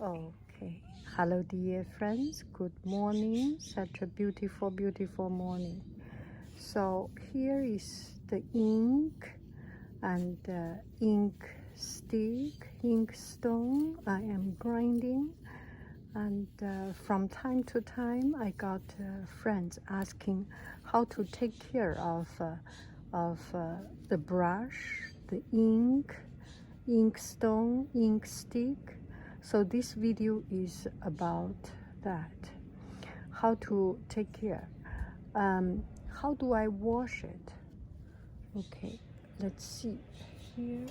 Okay, hello dear friends, good morning. Such a beautiful, beautiful morning. So here is the ink and ink stick, ink stone I am grinding. And from time to time I got friends asking how to take care of the brush, the ink stone, ink stick. So this video is about that, how to take care. How do I wash it? Okay, let's see here.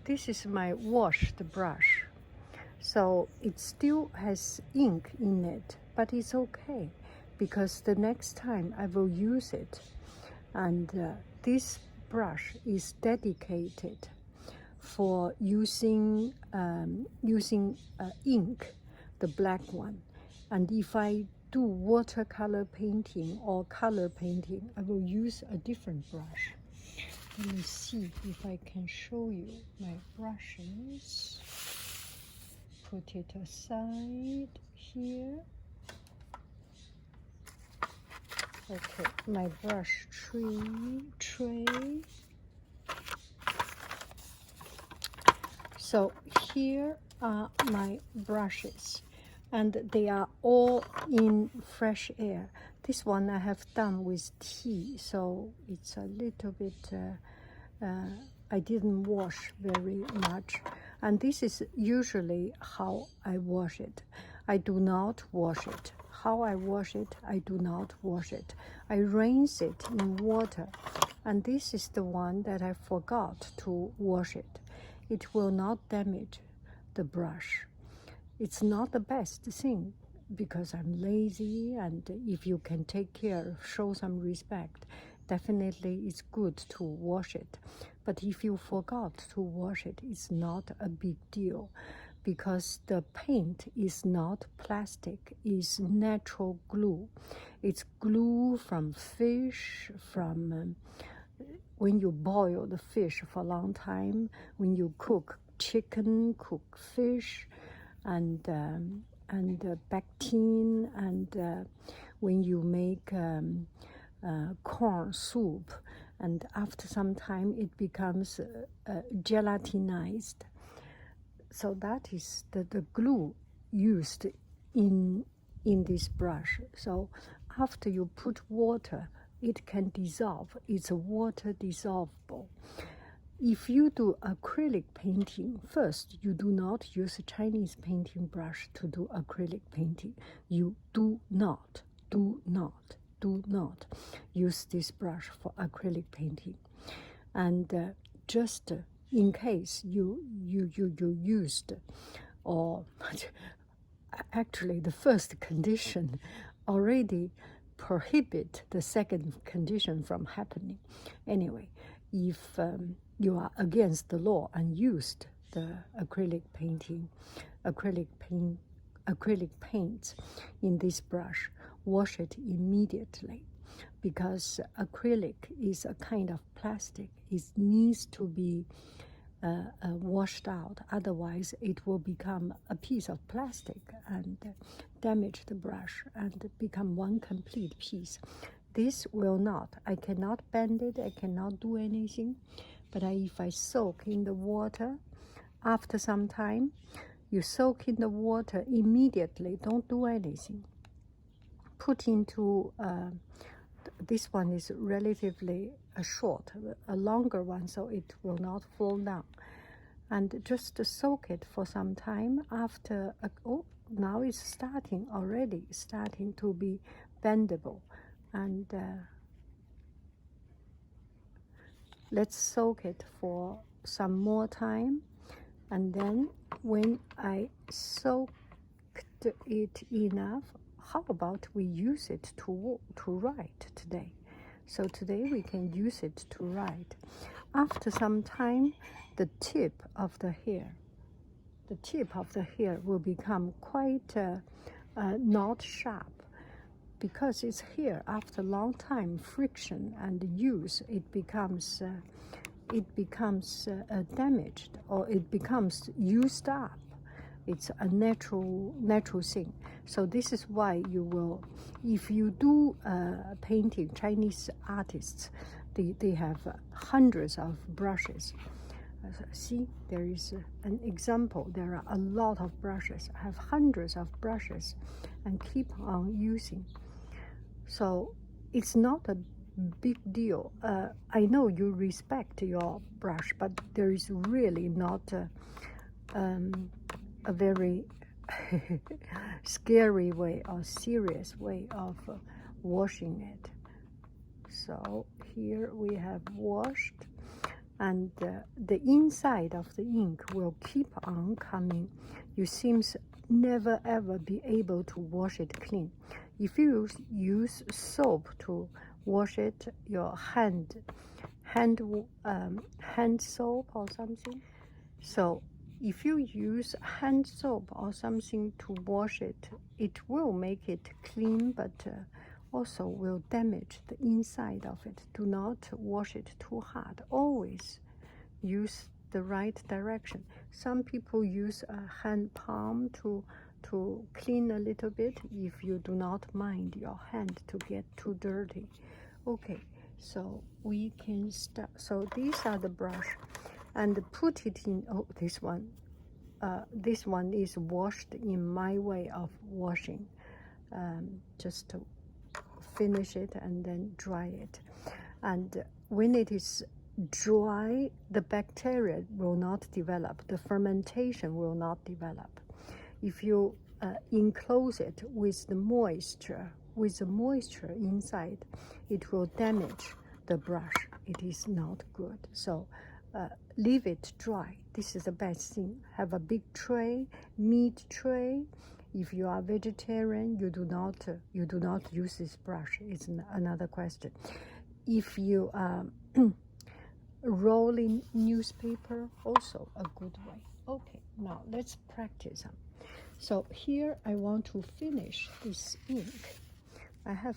This is my washed brush. So it still has ink in it, but it's okay because the next time I will use it. And this brush is dedicated for using ink, the black one. And if I do watercolor painting or color painting, I will use a different brush. Let me see if I can show you my brushes. Put it aside here. Okay, my brush tray. So here are my brushes, and they are all in fresh air. This one I have done with tea, so it's a little bit, I didn't wash very much. And this is usually how I wash it. I do not wash it. How I wash it, I do not wash it. I rinse it in water. And this is the one that I forgot to wash it. It will not damage the brush. It's not the best thing because I'm lazy, and if you can take care, show some respect, definitely it's good to wash it. But if you forgot to wash it, it's not a big deal because the paint is not plastic, it's natural glue. It's glue from fish, from when you boil the fish for a long time, when you cook chicken, cook fish, and pectin, and when you make corn soup, and after some time it becomes gelatinized. So that is the glue used in this brush. So after you put water, it can dissolve. It's water dissolvable. If you do acrylic painting, first, you do not use a Chinese painting brush to do acrylic painting. You do not use this brush for acrylic painting. And just in case you used, or actually the first condition already prohibit the second condition from happening. Anyway, if you are against the law and used the acrylic paints in this brush, wash it immediately, because acrylic is a kind of plastic. It needs to be washed out, otherwise it will become a piece of plastic and damage the brush and become one complete piece. This will not. I cannot bend it, I cannot do anything, but if I soak in the water, after some time, you soak in the water immediately, don't do anything. Put into, this one is relatively short, a longer one, so it will not fall down. And just soak it for some time. After, oh, now it's starting to be bendable. And let's soak it for some more time. And then when I soaked it enough, how about we use it to write today? So today we can use it to write. After some time, the tip of the hair will become quite not sharp, because it's here after a long time friction and use, it becomes it becomes damaged or it becomes used up. It's a natural thing. So this is why you will, if you do painting, Chinese artists, they have hundreds of brushes. See, there is an example. There are a lot of brushes. I have hundreds of brushes and keep on using. So it's not a big deal. I know you respect your brush, but there is really not a very scary way or serious way of washing it. So here we have washed, and the inside of the ink will keep on coming. You seems never ever be able to wash it clean. If you use soap to wash it, your hand soap or something. So if you use hand soap or something to wash it, it will make it clean, but also will damage the inside of it. Do not wash it too hard. Always use the right direction. Some people use a hand palm to clean a little bit if you do not mind your hand to get too dirty. Okay, so we can start. So these are the brush, and put it in. Oh, this one is washed in my way of washing, just to finish it and then dry it. And when it is dry, the bacteria will not develop, the fermentation will not develop. If you enclose it with the moisture inside, it will damage the brush. It is not good. So leave it dry. This is the best thing. Have a big tray, meat tray. If you are vegetarian, you do not use this brush. It's another question. If you rolling newspaper, also a good way. Okay, now let's practice. So here I want to finish this ink. I have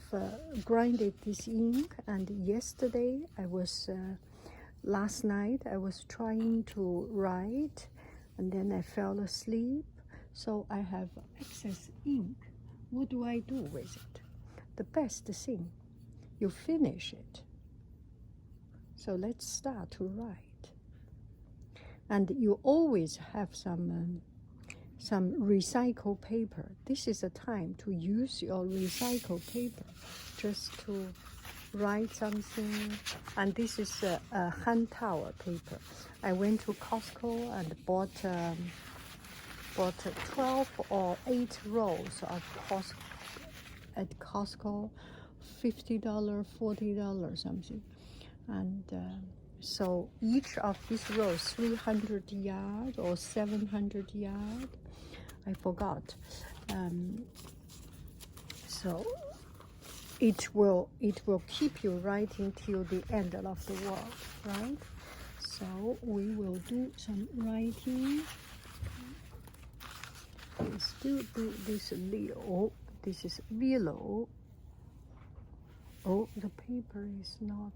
grinded this ink, and yesterday last night I was trying to write, and then I fell asleep. So I have excess ink. What do I do with it? The best thing, you finish it. So let's start to write. And you always have some recycled paper. This is a time to use your recycled paper just to write something. And this is a hand towel paper. I went to Costco and bought 12 or 8 rolls of at Costco, $50, $40 something. And so each of these rows 300 yards or 700 yards. I forgot. So it will keep you writing till the end of the world, right? So we will do some writing. We still do this little. This is below. Oh, the paper is not.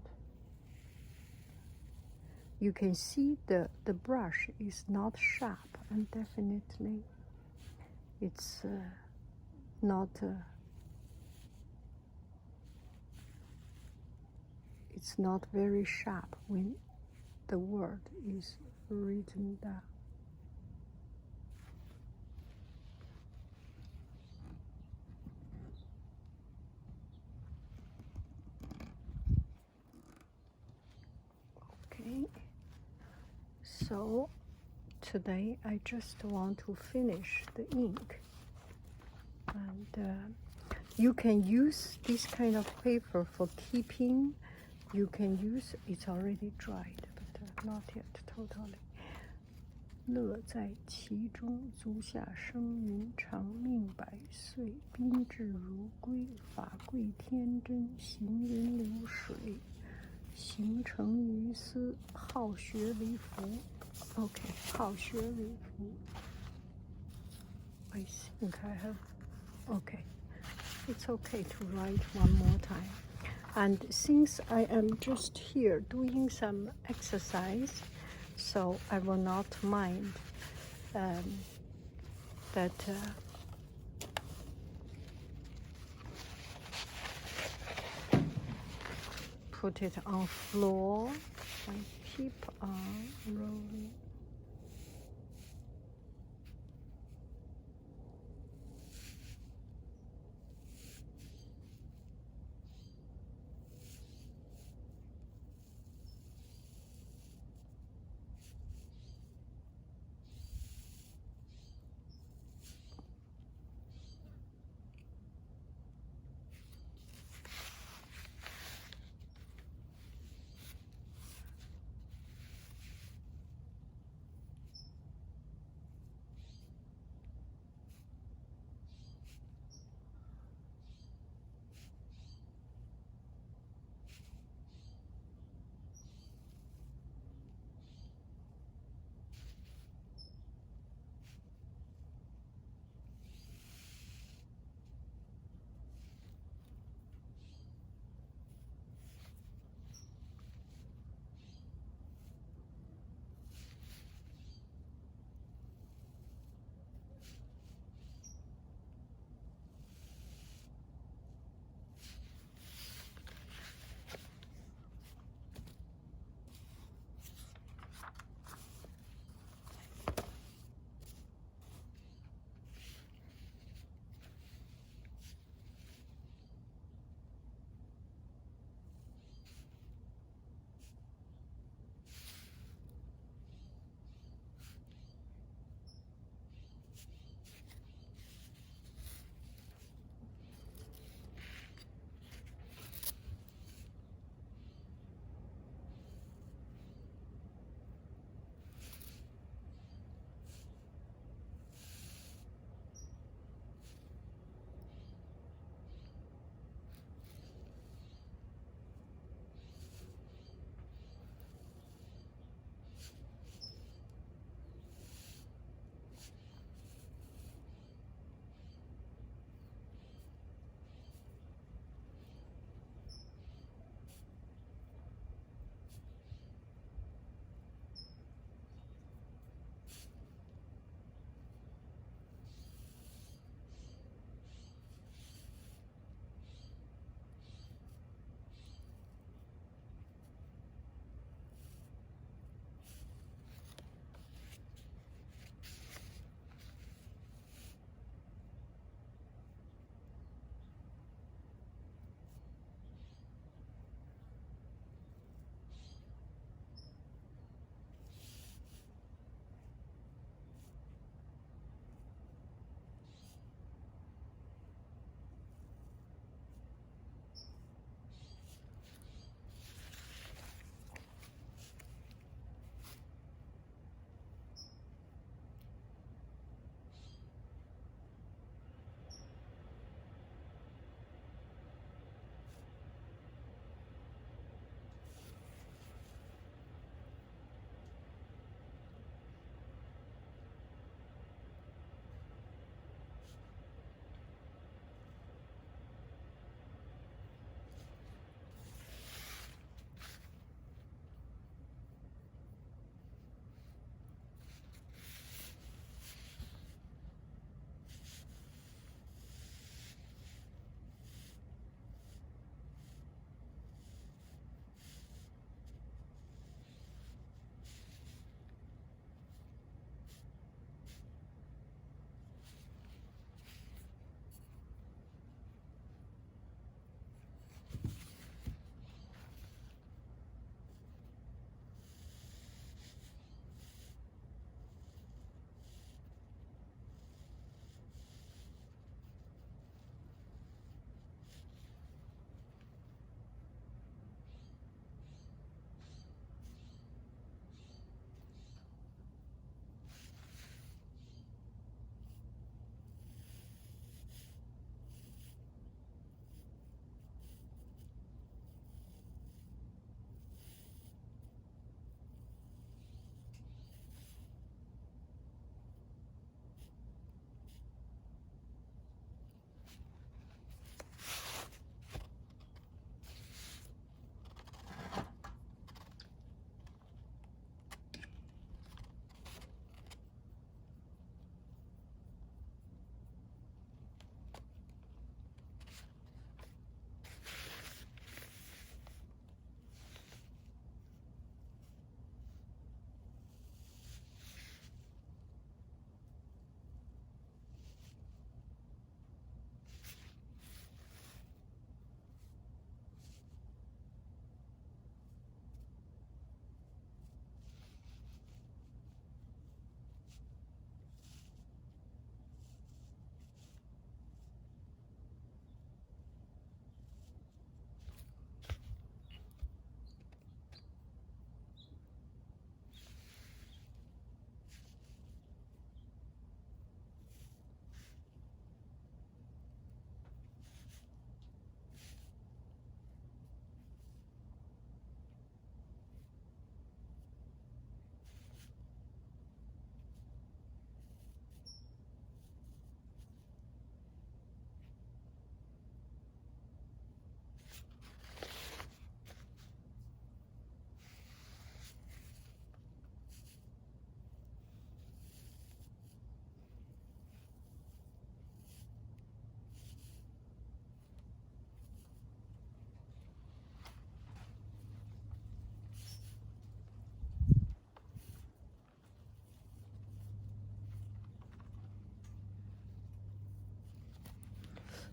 You can see the brush is not sharp, and definitely it's not. It's not very sharp when the word is written down. Okay. So today I just want to finish the ink, and you can use this kind of paper for keeping. You can use, it's already dried, but not yet totally. 乐在其中，足下生云长命百岁，宾至如归，法贵天真，行云流水，行成于斯，好学为福。Okay, 好学为福。I think I have. Okay, it's okay to write one more time. And since I am just here doing some exercise, so I will not mind that put it on floor and keep on rolling.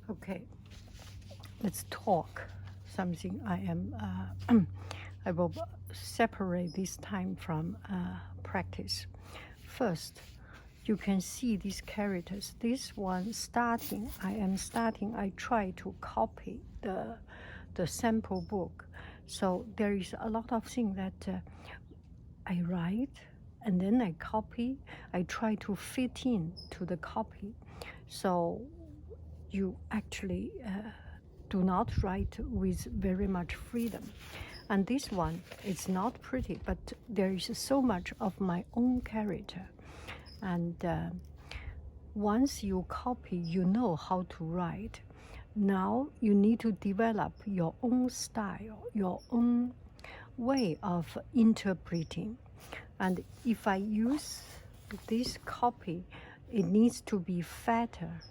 Okay, let's talk something. I will separate this time from practice. First, you can see these characters. This one starting, I try to copy the sample book. So there is a lot of things that I write and then I copy. I try to fit in to the copy. So you actually do not write with very much freedom. And this one, it's not pretty, but there is so much of my own character. And once you copy, you know how to write. Now you need to develop your own style, your own way of interpreting. And if I use this copy, it needs to be fatter.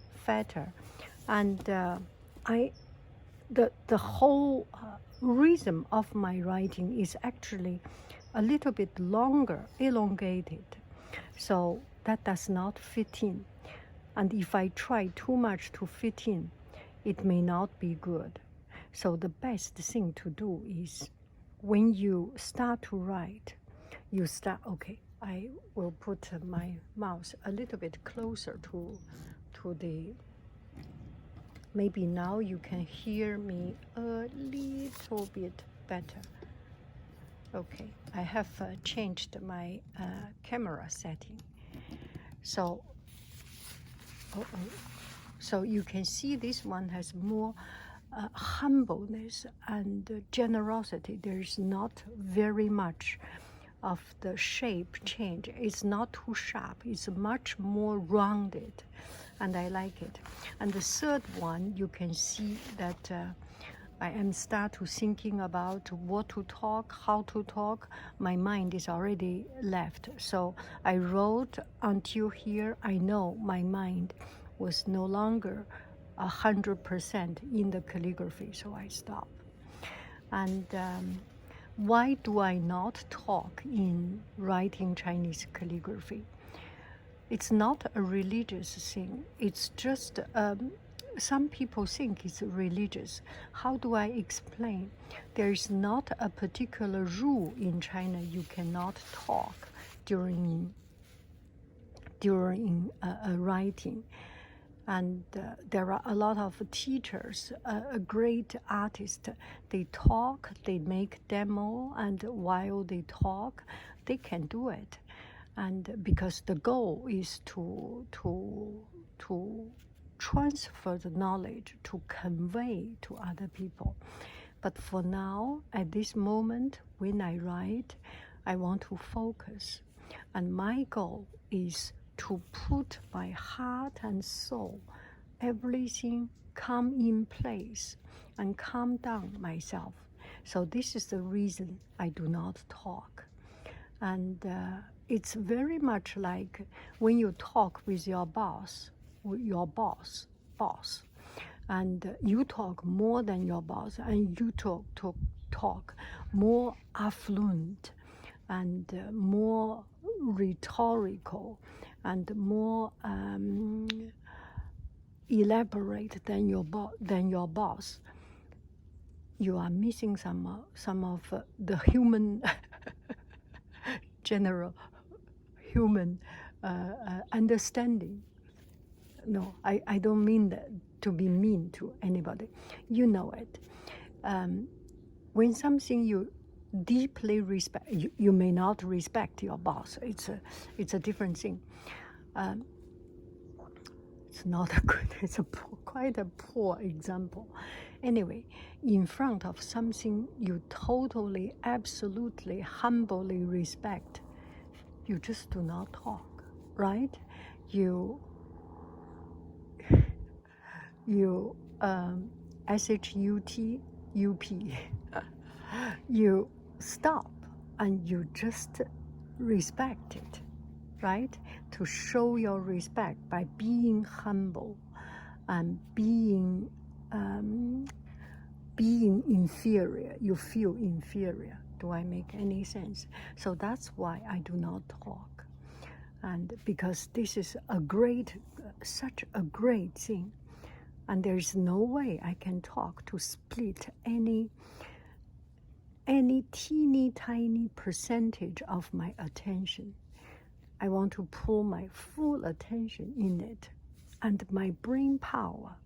And the whole rhythm of my writing is actually a little bit longer, elongated. So that does not fit in. And if I try too much to fit in, it may not be good. So the best thing to do is when you start to write, you start, okay, I will put my mouse a little bit closer to the, maybe now you can hear me a little bit better. Okay, I have changed my camera setting. So, so you can see this one has more humbleness and generosity. There is not very much of the shape change. It's not too sharp. It's much more rounded, and I like it. And the third one, you can see that I am start to thinking about what to talk, how to talk. My mind is already left. So I wrote until here. I know my mind was no longer 100% in the calligraphy, so I stopped. And why do I not talk in writing Chinese calligraphy? It's not a religious thing. It's just, some people think it's religious. How do I explain? There is not a particular rule in China. You cannot talk during writing. And there are a lot of teachers, a great artist. They talk, they make demo, and while they talk, they can do it. And because the goal is to transfer the knowledge, to convey to other people. But for now, at this moment, when I write, I want to focus. And my goal is to put my heart and soul, everything come in place and calm down myself. So this is the reason I do not talk. And it's very much like when you talk with your boss, and you talk more than your boss, and you talk more affluent and more rhetorical and more elaborate than your boss. You are missing some of the human general human understanding. No, I don't mean that to be mean to anybody. You know it. When something you deeply respect, you may not respect your boss. It's a different thing. It's not a good. It's quite a poor example. Anyway, in front of something you totally, absolutely, humbly respect, you just do not talk, right? You SHUT UP. You stop and you just respect it, right? To show your respect by being humble and being inferior. You feel inferior. Do I make any sense? So that's why I do not talk. And because this is a great, such a great thing. and there is no way I can talk to split any teeny tiny percentage of my attention. I want to pull my full attention in it, and my brain power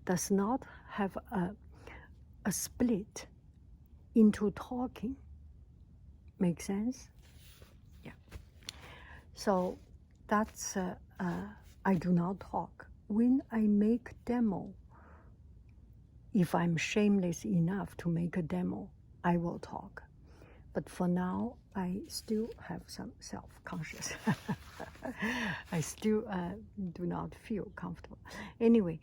does not have a split into talking. Make sense? Yeah. So that's I do not talk. When I make demo, if I'm shameless enough to make a demo, I will talk. But for now, I still have some self-conscious. I still do not feel comfortable. Anyway,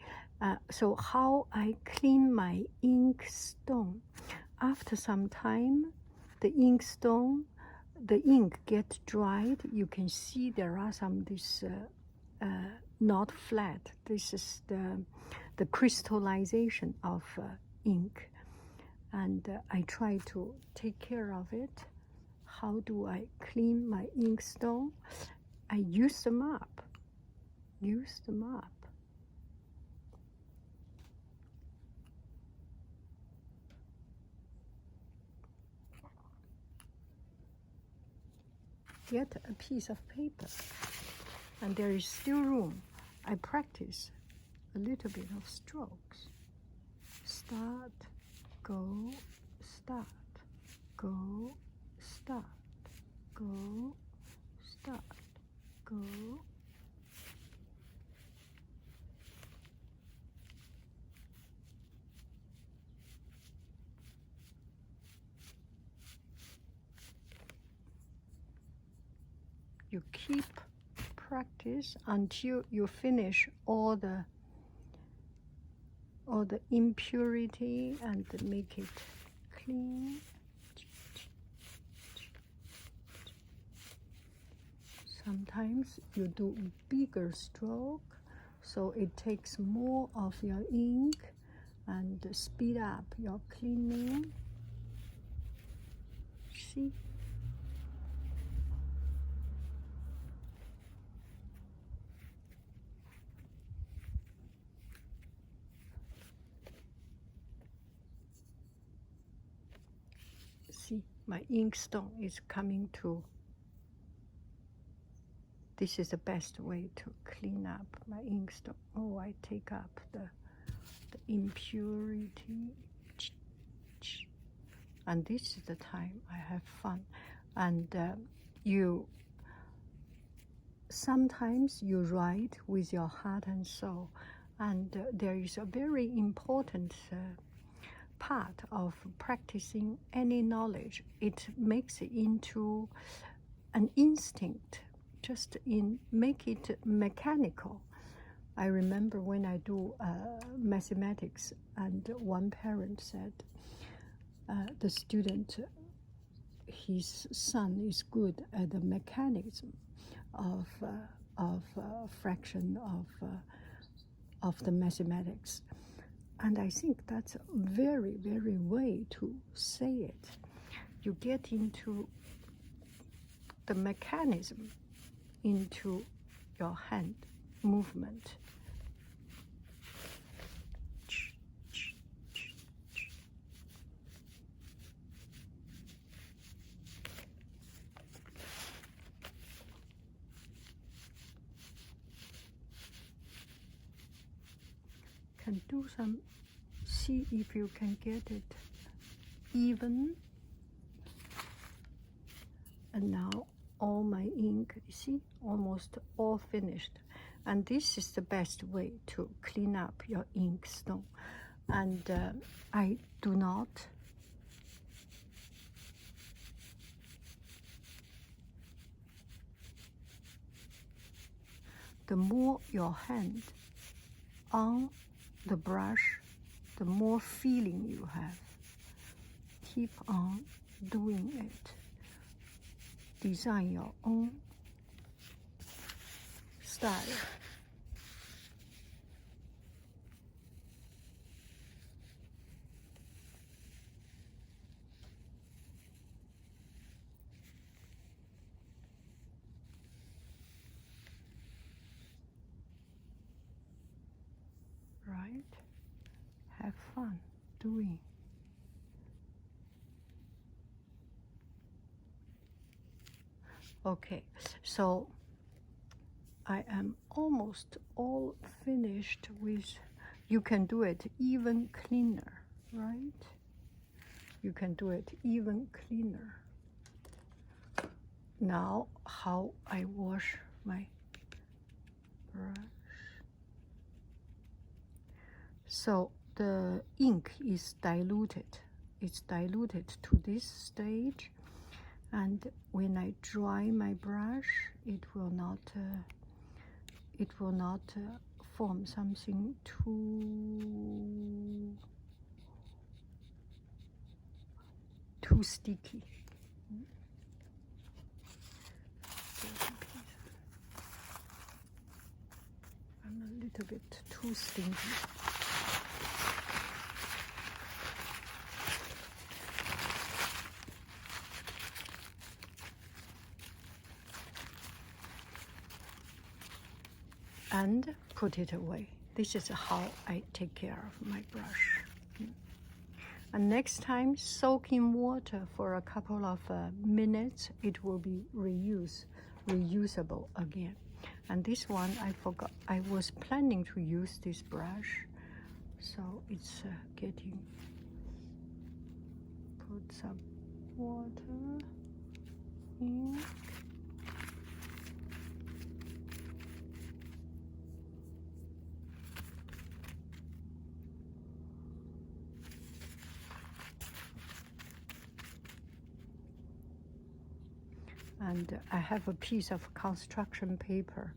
so how I clean my ink stone. After some time, the ink stone, the ink gets dried. You can see there are some not flat. This is the crystallization of ink. And I try to take care of it. How do I clean my ink stone? I use the mop. Use the mop. Get a piece of paper, and there is still room. I practice a little bit of strokes. Start, go, start, go, start, go, start, go. You keep practice until you finish all the impurity and make it clean. Sometimes you do bigger stroke, so it takes more of your ink and speed up your cleaning. See? See, my ink stone is coming to. This is the best way to clean up my ink stone. Oh, I take up the impurity. And this is the time I have fun. And sometimes you write with your heart and soul. And there is a very important part of practicing any knowledge. It makes it into an instinct, just make it mechanical. I remember when I do mathematics, and one parent said, the student, his son is good at the mechanism of fraction of the mathematics. And I think that's a very, very way to say it. You get into the mechanism, into your hand movement. Can do some, see if you can get it even. And now all my ink, you see, almost all finished. And this is the best way to clean up your ink stone. And I do not the more your hand on the brush, the more feeling you have. Keep on doing it. Design your own style. Right? right? Have fun doing. Okay, so I am almost all finished with, you can do it even cleaner, right? You can do it even cleaner. Now, how I wash my brush. So the ink is diluted. It's diluted to this stage, and when I dry my brush, it will not form something too sticky. I'm a little bit too stingy. And put it away. This is how I take care of my brush. And next time, soak in water for a couple of minutes. It will be reusable again. And this one, I forgot. I was planning to use this brush, so it's getting. Put some water in. And I have a piece of construction paper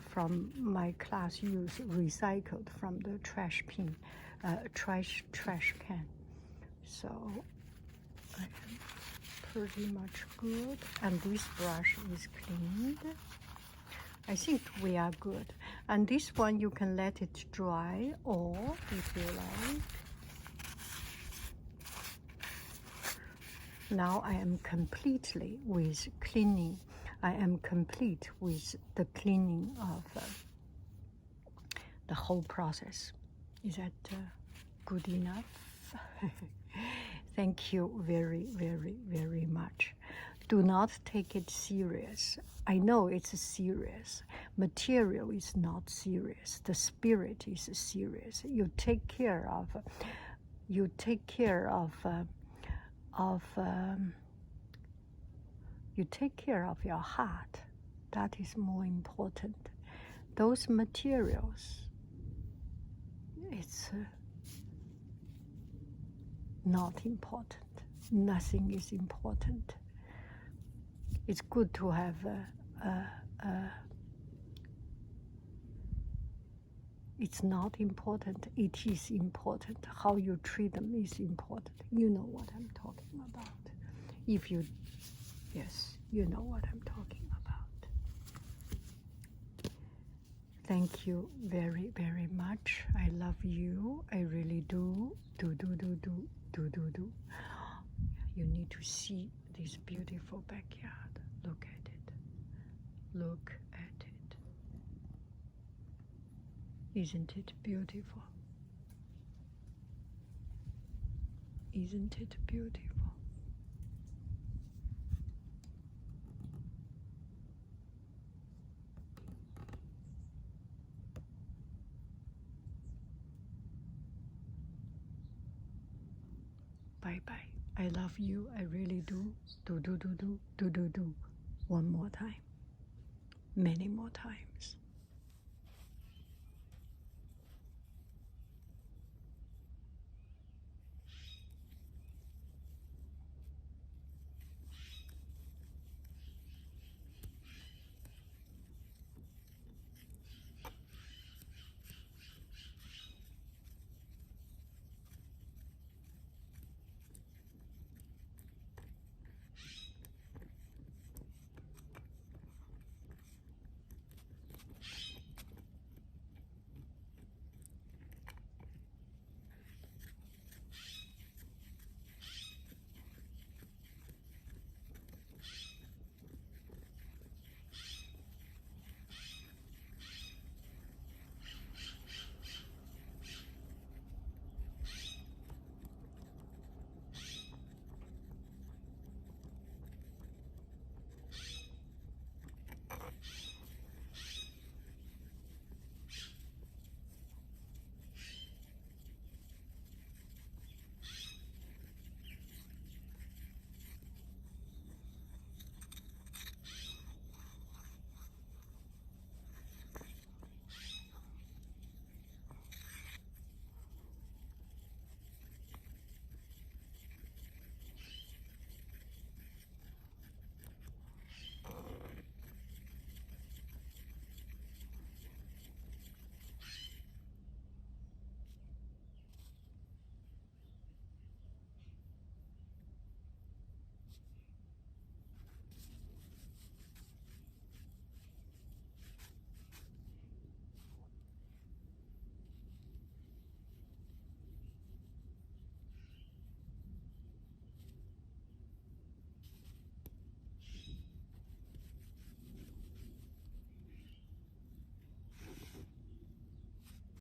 from my class use, recycled from the trash can. So I am pretty much good. And this brush is cleaned. I think we are good. And this one you can let it dry, or if you like. Now I am completely with cleaning. I am complete with the cleaning of the whole process. Is that good enough? Thank you very, very, very much. Do not take it serious. I know it's serious. Material is not serious. The spirit is serious. You take care of your heart. That is more important. Those materials, it's not important. Nothing is important. It's good to have it's not important. It is important. How you treat them is important. You know what I'm talking about. If you, yes, you know what I'm talking about. Thank you very, very much. I love you. I really do. Do. You need to see this beautiful backyard. Look at it. Look at it. Isn't it beautiful? Isn't it beautiful? Bye-bye. I love you. I really do. Do. One more time. Many more times.